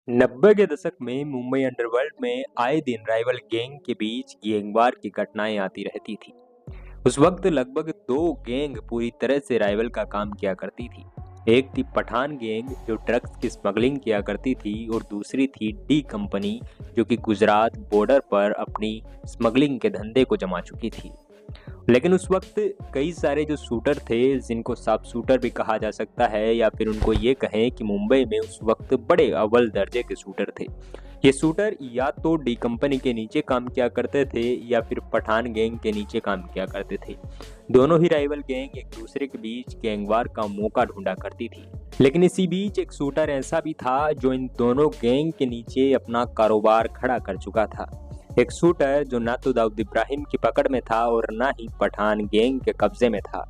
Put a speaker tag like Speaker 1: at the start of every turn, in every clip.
Speaker 1: 90 के दशक में मुंबई अंडरवर्ल्ड में आए दिन राइवल गैंग के बीच गैंगवार की घटनाएं आती रहती थी। उस वक्त लगभग दो गैंग पूरी तरह से राइवल का काम किया करती थी। एक थी पठान गैंग जो ड्रग्स की स्मगलिंग किया करती थी और दूसरी थी डी कंपनी जो कि गुजरात बॉर्डर पर अपनी स्मगलिंग के धंधे को जमा चुकी थी। लेकिन उस वक्त कई सारे जो शूटर थे जिनको साफ शूटर भी कहा जा सकता है या फिर उनको ये कहें कि मुंबई में उस वक्त बड़े अव्वल दर्जे के शूटर थे। ये शूटर या तो डी कंपनी के नीचे काम किया करते थे या फिर पठान गैंग के नीचे काम किया करते थे। दोनों ही राइवल गैंग एक दूसरे के बीच गैंगवार का मौका ढूंढा करती थी। लेकिन इसी बीच एक शूटर ऐसा भी था जो इन दोनों गैंग के नीचे अपना कारोबार खड़ा कर चुका था। एक शूटर जो ना तो दाऊद इब्राहिम की पकड़ में था और ना ही पठान गैंग के कब्जे में था।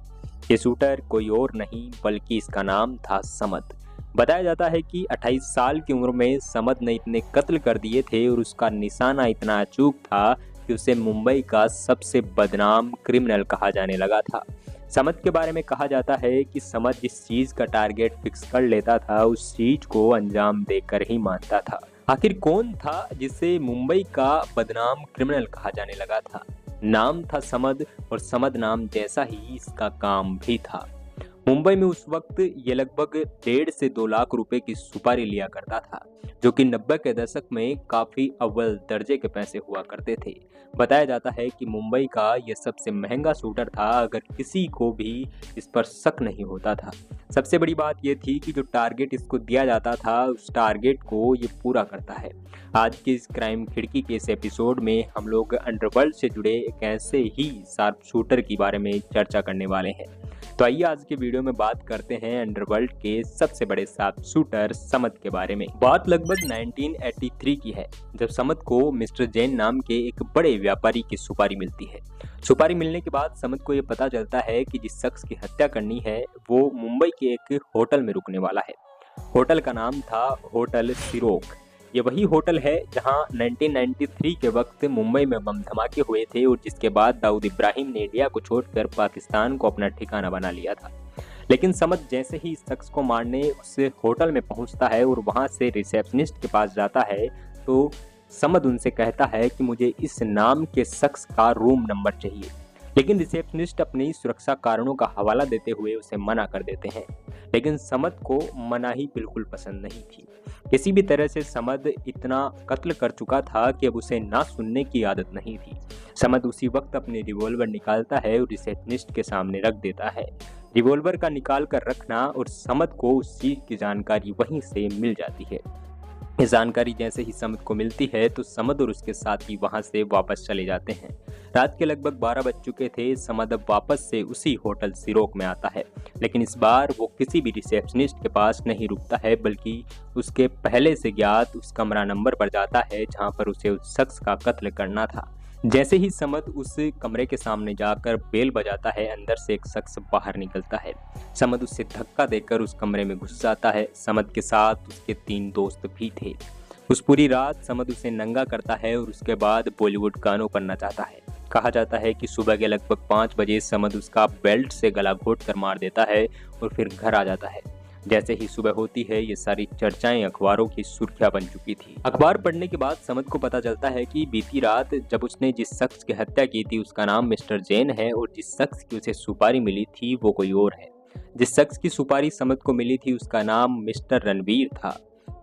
Speaker 1: ये शूटर कोई और नहीं बल्कि इसका नाम था समद। बताया जाता है कि 28 साल की उम्र में समद ने इतने कत्ल कर दिए थे और उसका निशाना इतना अचूक था कि उसे मुंबई का सबसे बदनाम क्रिमिनल कहा जाने लगा था। समद के बारे में कहा जाता है कि समद जिस चीज का टारगेट फिक्स कर लेता था उस चीज को अंजाम देकर ही मानता था। आखिर कौन था जिसे मुंबई का बदनाम क्रिमिनल कहा जाने लगा था? नाम था समद और समद नाम जैसा ही इसका काम भी था। मुंबई में उस वक्त ये लगभग 1.5 से 2 लाख रुपए की सुपारी लिया करता था, जो कि 90 के दशक में काफी अव्वल दर्जे के पैसे हुआ करते थे। बताया जाता है कि मुंबई का ये सबसे महंगा शूटर था, अगर किसी को भी इस पर शक नहीं होता था। सबसे बड़ी बात यह थी कि जो टारगेट इसको दिया जाता था उस टारगेट को ये पूरा करता है। आज के इस क्राइम खिड़की के इस एपिसोड में हम लोग अंडरवर्ल्ड से जुड़े एक ऐसे ही शार्प शूटर के बारे में चर्चा करने वाले हैं। तो आइए आज के वीडियो में बात करते हैं अंडरवर्ल्ड के सबसे बड़े शार्प शूटर समद के बारे में। बात लगभग 1983 की है, जब समद को मिस्टर जैन नाम के एक बड़े व्यापारी की सुपारी मिलती है। सुपारी मिलने के बाद समद को ये पता चलता है कि जिस शख्स की हत्या करनी है वो मुंबई के एक होटल में रुकने वाला है। होटल का नाम था होटल सिरोक। ये वही होटल है जहां 1993 के वक्त मुंबई में बम धमाके हुए थे और जिसके बाद दाऊद इब्राहिम ने इंडिया को छोड़कर पाकिस्तान को अपना ठिकाना बना लिया था। लेकिन समद जैसे ही इस शख्स को मारने उस होटल में पहुंचता है और वहां से रिसेप्शनिस्ट के पास जाता है तो समद उनसे कहता है कि मुझे इस नाम के शख्स का रूम नंबर चाहिए। लेकिन रिसेप्शनिस्ट अपनी सुरक्षा कारणों का हवाला देते हुए उसे मना कर देते हैं। लेकिन समद को मनाही बिल्कुल पसंद नहीं थी। किसी भी तरह से समद इतना कत्ल कर चुका था कि अब उसे ना सुनने की आदत नहीं थी। समद उसी वक्त अपनी रिवॉल्वर निकालता है और रिसेप्शनिस्ट के सामने रख देता है। रिवॉल्वर का निकाल कर रखना और समद को उस चीज की जानकारी वहीं से मिल जाती है। ये जानकारी जैसे ही समद को मिलती है तो समद और उसके साथी वहां से वापस चले जाते हैं। रात के लगभग 12 बज चुके थे। समद अब वापस से उसी होटल सिरोक में आता है, लेकिन इस बार वो किसी भी रिसेप्शनिस्ट के पास नहीं रुकता है बल्कि उसके पहले से ज्ञात उस कमरा नंबर पर जाता है जहां पर उसे उस शख्स का कत्ल करना था। जैसे ही समद उस कमरे के सामने जाकर बेल बजाता है, अंदर से एक शख्स बाहर निकलता है। समद उसे धक्का देकर उस कमरे में घुस जाता है। समद के साथ उसके 3 दोस्त भी थे। उस पूरी रात समद उसे नंगा करता है और उसके बाद बॉलीवुड गानों पर नचाता है। कहा जाता है कि सुबह के लगभग 5 बजे समद उसका बेल्ट से गला घोट कर मार देता है और फिर घर आ जाता है। जैसे ही सुबह होती है ये सारी चर्चाएं अखबारों की सुर्खियां बन चुकी थी। अखबार पढ़ने के बाद समद को पता चलता है कि बीती रात जब उसने जिस शख्स की हत्या की थी उसका नाम मिस्टर जैन है और जिस शख्स की उसे सुपारी मिली थी वो कोई और है। जिस शख्स की सुपारी समद को मिली थी उसका नाम मिस्टर रणवीर था,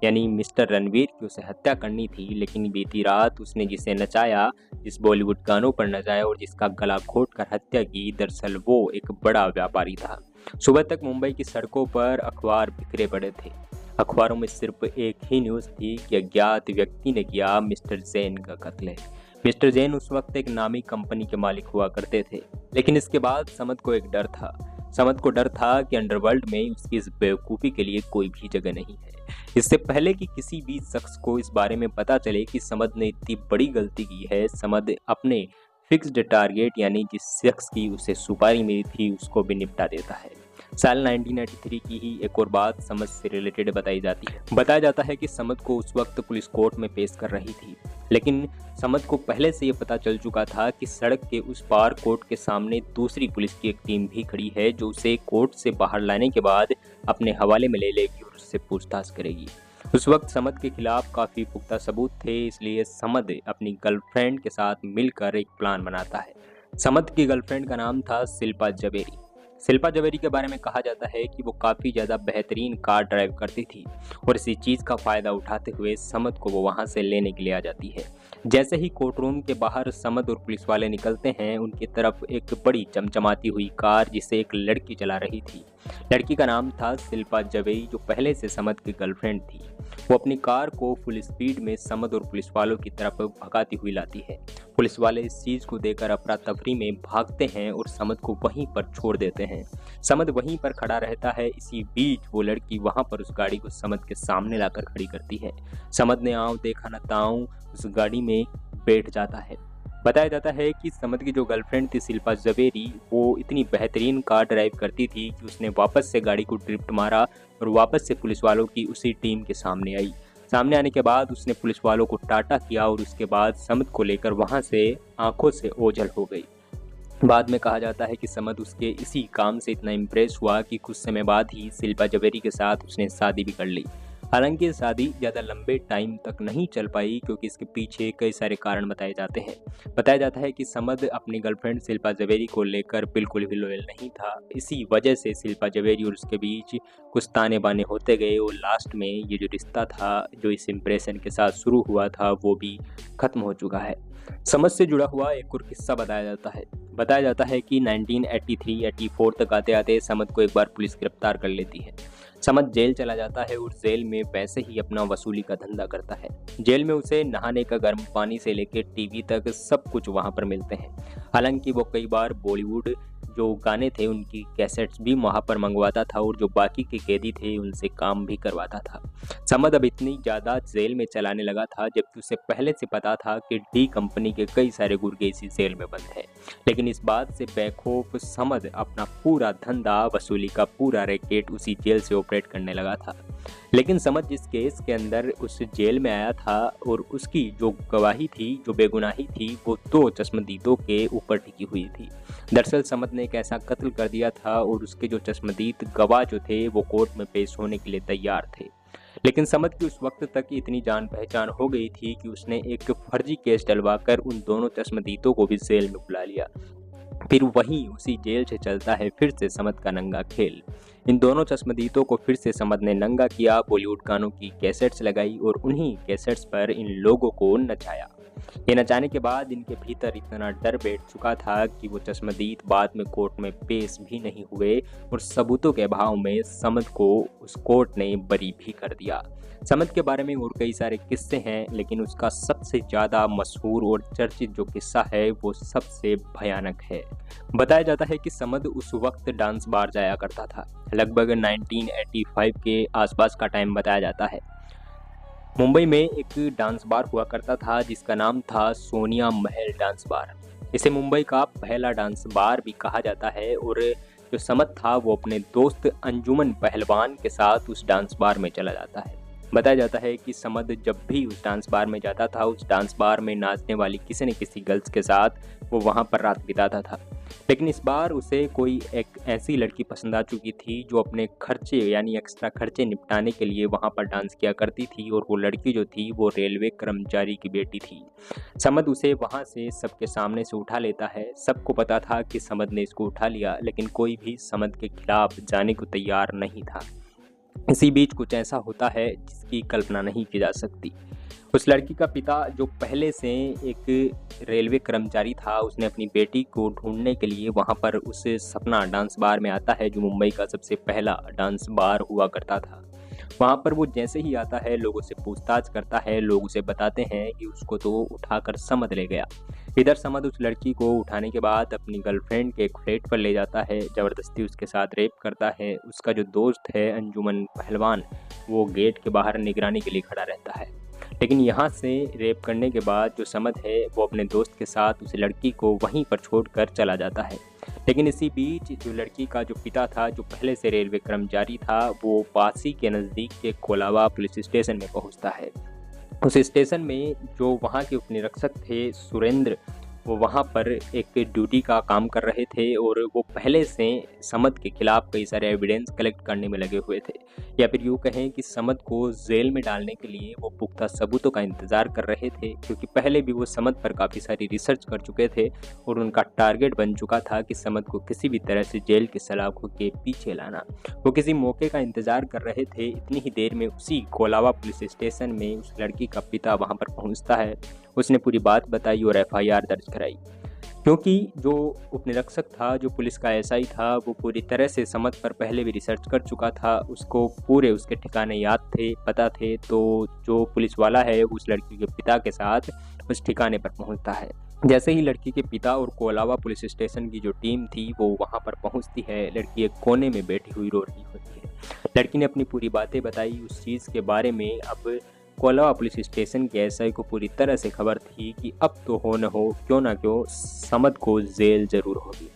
Speaker 1: यानी मिस्टर रणवीर की उसे हत्या करनी थी। लेकिन बीती रात उसने जिसे नचाया, जिस बॉलीवुड गानों पर नचाया और जिसका गला घोट कर हत्या की, दरअसल वो एक बड़ा व्यापारी था। सुबह तक मुंबई की सड़कों पर अखबार बिखरे पड़े थे। अखबारों में सिर्फ एक ही न्यूज़ थी कि अज्ञात व्यक्ति ने किया मिस्टर जैन का कत्ल। मिस्टर जैन उस वक्त एक नामी कंपनी के मालिक हुआ करते थे। लेकिन इसके बाद समद को एक डर था। समद को डर था कि अंडरवर्ल्ड में उसकी इस बेवकूफ़ी के लिए कोई भी जगह नहीं है। इससे पहले कि किसी भी शख्स को इस बारे में पता चले कि समद ने इतनी बड़ी गलती की है, समद अपने फिक्स्ड टारगेट यानी जिस शख्स की उसे सुपारी मिली थी उसको भी निपटा देता है। साल 1993 की ही एक और बात समद से रिलेटेड बताई जाती है। बताया जाता है कि समद को उस वक्त पुलिस कोर्ट में पेश कर रही थी, लेकिन समद को पहले से ये पता चल चुका था कि सड़क के उस पार कोर्ट के सामने दूसरी पुलिस की एक टीम भी खड़ी है जो उसे कोर्ट से बाहर लाने के बाद अपने हवाले में ले लेगी और उससे पूछताछ करेगी। उस वक्त समद के खिलाफ काफ़ी पुख्ता सबूत थे, इसलिए समद अपनी गर्लफ्रेंड के साथ मिलकर एक प्लान बनाता है। समद की गर्लफ्रेंड का नाम था शिल्पा जवेरी। शिल्पा जवेरी के बारे में कहा जाता है कि वो काफ़ी ज़्यादा बेहतरीन कार ड्राइव करती थी और इसी चीज़ का फ़ायदा उठाते हुए समद को वो वहाँ से लेने के लिए आ जाती है। जैसे ही कोर्ट रूम के बाहर समद और पुलिस वाले निकलते हैं, उनकी तरफ एक बड़ी चमचमाती हुई कार जिसे एक लड़की चला रही थी। लड़की का नाम था शिल्पा जवेरी, जो पहले से समद की गर्लफ्रेंड थी। वो अपनी कार को फुल स्पीड में समद और पुलिस वालों की तरफ भगाती हुई लाती है। पुलिस वाले इस चीज़ को देखकर अफरा तफरी में भागते हैं और समद को वहीं पर छोड़ देते हैं। समद वहीं पर खड़ा रहता है। इसी बीच वो लड़की वहां पर उस गाड़ी को समद के सामने लाकर खड़ी करती है। समद ने आंव देखा न तांव उस गाड़ी में बैठ जाता है। बताया जाता है कि समद की जो गर्लफ्रेंड थी शिल्पा जवेरी, वो इतनी बेहतरीन कार ड्राइव करती थी कि उसने वापस से गाड़ी को ड्रिफ्ट मारा और वापस से पुलिस वालों की उसी टीम के सामने आई। सामने आने के बाद उसने पुलिस वालों को टाटा किया और उसके बाद समद को लेकर वहां से आंखों से ओझल हो गई। बाद में कहा जाता है कि समद उसके इसी काम से इतना इम्प्रेस हुआ कि कुछ समय बाद ही शिल्पा जवेरी के साथ उसने शादी भी कर ली। हालांकि शादी ज़्यादा लंबे टाइम तक नहीं चल पाई, क्योंकि इसके पीछे कई सारे कारण बताए जाते हैं। बताया जाता है कि समद अपनी गर्लफ्रेंड शिल्पा जवेरी को लेकर बिल्कुल भी लॉयल नहीं था। इसी वजह से शिल्पा जवेरी और उसके बीच कुछ ताने बाने होते गए और लास्ट में ये जो रिश्ता था, जो इस इम्प्रेशन के साथ शुरू हुआ था, वो भी ख़त्म हो चुका है। समद से जुड़ा हुआ एक और किस्सा बताया जाता है कि 1983-84 तक आते आते समद को एक बार पुलिस गिरफ्तार कर लेती है। समद जेल चला जाता है और जेल में वैसे ही अपना वसूली का धंधा करता है। जेल में उसे नहाने का गर्म पानी से लेकर टीवी तक सब कुछ वहां पर मिलते हैं। हालांकि वो कई बार बॉलीवुड जो गाने थे उनकी कैसेट्स भी वहाँ पर मंगवाता था और जो बाकी के कैदी थे उनसे काम भी करवाता था। समद अब इतनी ज़्यादा जेल में चलाने लगा था, जबकि उसे पहले से पता था कि डी कंपनी के कई सारे गुर्गे इसी जेल में बंद हैं। लेकिन इस बात से बेखौफ समद अपना पूरा धंधा, वसूली का पूरा रैकेट उसी जेल से ऑपरेट करने लगा था। लेकिन समद जिस केस के अंदर उस जेल में आया था और उसकी जो गवाही थी, जो बेगुनाही थी, वो 2 चश्मदीदों के ऊपर टिकी हुई थी। दरअसल समद ने एक ऐसा कत्ल कर दिया था और उसके जो चश्मदीद गवाह जो थे वो कोर्ट में पेश होने के लिए तैयार थे। लेकिन समद की उस वक्त तक इतनी जान पहचान हो गई थी कि उसने एक फर्जी केस डलवाकर उन दोनों चश्मदीदों को भी जेल में बुला लिया। फिर वहीं उसी जेल से चलता है फिर से समद का नंगा खेल। इन दोनों चश्मदीदों को फिर से समद ने नंगा किया, बॉलीवुड गानों की कैसेट्स लगाई और उन्हीं कैसेट्स पर इन लोगों को नचाया। ये नचाने के बाद इनके भीतर इतना डर बैठ चुका था कि वो चश्मदीद बाद में कोर्ट में पेश भी नहीं हुए और सबूतों के अभाव में समद को उस कोर्ट ने बरी भी कर दिया। समद के बारे में और कई सारे किस्से हैं, लेकिन उसका सबसे ज़्यादा मशहूर और चर्चित जो किस्सा है वो सबसे भयानक है। बताया जाता है कि समद उस वक्त डांस बार जाया करता था। लगभग 1985 के आसपास का टाइम बताया जाता है। मुंबई में एक डांस बार हुआ करता था जिसका नाम था सोनिया महल डांस बार। इसे मुंबई का पहला डांस बार भी कहा जाता है और जो समद था वो अपने दोस्त अंजुमन पहलवान के साथ उस डांस बार में चला जाता है। बताया जाता है कि समद जब भी उस डांस बार में जाता था, उस डांस बार में नाचने वाली किसी न किसी गर्ल्स के साथ वो वहाँ पर रात बिताता था। लेकिन इस बार उसे कोई एक ऐसी लड़की पसंद आ चुकी थी जो अपने खर्चे यानी एक्स्ट्रा खर्चे निपटाने के लिए वहाँ पर डांस किया करती थी और वो लड़की जो थी वो रेलवे कर्मचारी की बेटी थी। समद उसे वहाँ से सबके सामने से उठा लेता है। सबको पता था कि समद ने इसको उठा लिया, लेकिन कोई भी समद के खिलाफ जाने को तैयार नहीं था। इसी बीच कुछ ऐसा होता है जिसकी कल्पना नहीं की जा सकती। उस लड़की का पिता जो पहले से एक रेलवे कर्मचारी था, उसने अपनी बेटी को ढूंढने के लिए वहां पर उस सपना डांस बार में आता है, जो मुंबई का सबसे पहला डांस बार हुआ करता था। वहां पर वो जैसे ही आता है लोगों से पूछताछ करता है। लोग उसे बताते हैं कि उसको तो उठाकर समद ले गया। इधर समद उस लड़की को उठाने के बाद अपनी गर्लफ्रेंड के एक फ्लैट पर ले जाता है, ज़बरदस्ती उसके साथ रेप करता है। उसका जो दोस्त है अंजुमन पहलवान, वो गेट के बाहर निगरानी के लिए खड़ा रहता है। लेकिन यहाँ से रेप करने के बाद जो समद है वो अपने दोस्त के साथ उस लड़की को वहीं पर छोड़कर चला जाता है। लेकिन इसी बीच जो लड़की का जो पिता था, जो पहले से रेलवे कर्मचारी था, वो पासी के नज़दीक के कोलाबा पुलिस स्टेशन में पहुँचता है। उस स्टेशन में जो वहाँ के उपनिरीक्षक थे सुरेंद्र, वो वहाँ पर एक ड्यूटी का काम कर रहे थे और वो पहले से समद के खिलाफ कई सारे एविडेंस कलेक्ट करने में लगे हुए थे, या फिर यूँ कहें कि समद को जेल में डालने के लिए वो पुख्ता सबूतों का इंतज़ार कर रहे थे, क्योंकि पहले भी वो समद पर काफ़ी सारी रिसर्च कर चुके थे और उनका टारगेट बन चुका था कि समद को किसी भी तरह से जेल की सलाखों के पीछे लाना। वो किसी मौके का इंतज़ार कर रहे थे। इतनी ही देर में उसी कोलावा पुलिस स्टेशन में उस लड़की का पिता वहाँ पर पहुँचता है। उसने पूरी बात बताई और एफआईआर दर्ज कराई, क्योंकि जो उपनिरीक्षक था, जो पुलिस का एसआई था, वो पूरी तरह से समद पर पहले भी रिसर्च कर चुका था। उसको पूरे उसके ठिकाने याद थे, पता थे। तो जो पुलिस वाला है उस लड़की के पिता के साथ उस ठिकाने पर पहुंचता है। जैसे ही लड़की के पिता और कोलावा पुलिस स्टेशन की जो टीम थी वो वहां पर पहुंचती है, लड़की एक कोने में बैठी हुई रो रही होती है। लड़की ने अपनी पूरी बातें बताई उस चीज़ के बारे में। अब कोलावा पुलिस स्टेशन के एसआई को पूरी तरह से खबर थी कि अब तो हो न हो, क्यों ना क्यों, समद को जेल जरूर होगी।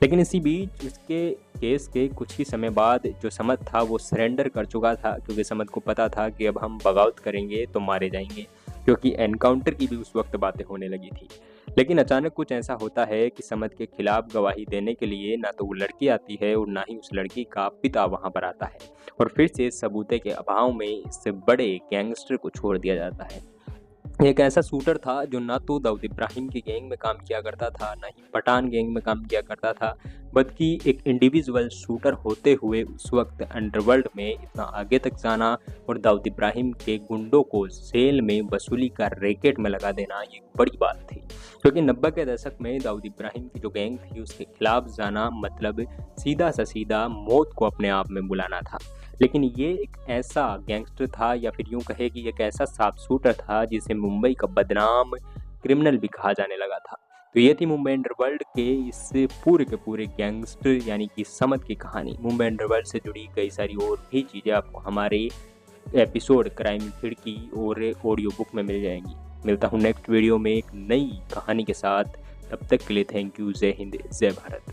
Speaker 1: लेकिन इसी बीच उसके केस के कुछ ही समय बाद जो समद था वो सरेंडर कर चुका था, क्योंकि समद को पता था कि अब हम बगावत करेंगे तो मारे जाएंगे, क्योंकि एनकाउंटर की भी उस वक्त बातें होने लगी थी। लेकिन अचानक कुछ ऐसा होता है कि समद के खिलाफ गवाही देने के लिए ना तो वो लड़की आती है और ना ही उस लड़की का पिता वहां पर आता है, और फिर से सबूते के अभाव में इस बड़े गैंगस्टर को छोड़ दिया जाता है। एक ऐसा शूटर था जो ना तो दाऊद इब्राहिम की गैंग में काम किया करता था, ना ही पठान गैंग में काम किया करता था, बल्कि एक इंडिविजुअल शूटर होते हुए उस वक्त अंडरवर्ल्ड में इतना आगे तक जाना और दाऊद इब्राहिम के गुंडों को जेल में वसूली का रैकेट में लगा देना, ये बड़ी बात थी। क्योंकि 90 के दशक में दाऊद इब्राहिम की जो गैंग थी उसके खिलाफ जाना मतलब सीधा सा सीधा मौत को अपने आप में बुलाना था। लेकिन ये एक ऐसा गैंगस्टर था, या फिर यूं कहे कि एक ऐसा शार्प शूटर था जिसे मुंबई का बदनाम क्रिमिनल भी कहा जाने लगा था। तो ये थी मुंबई अंडरवर्ल्ड के इस पूरे के पूरे गैंगस्टर यानी कि समद की कहानी। मुंबई अंडरवर्ल्ड से जुड़ी कई सारी और भी चीज़ें आपको हमारे एपिसोड क्राइम खिड़की और ऑडियो बुक में मिल जाएंगी। मिलता हूँ नेक्स्ट वीडियो में एक नई कहानी के साथ। तब तक के लिए थैंक यू। जय हिंद, जय भारत।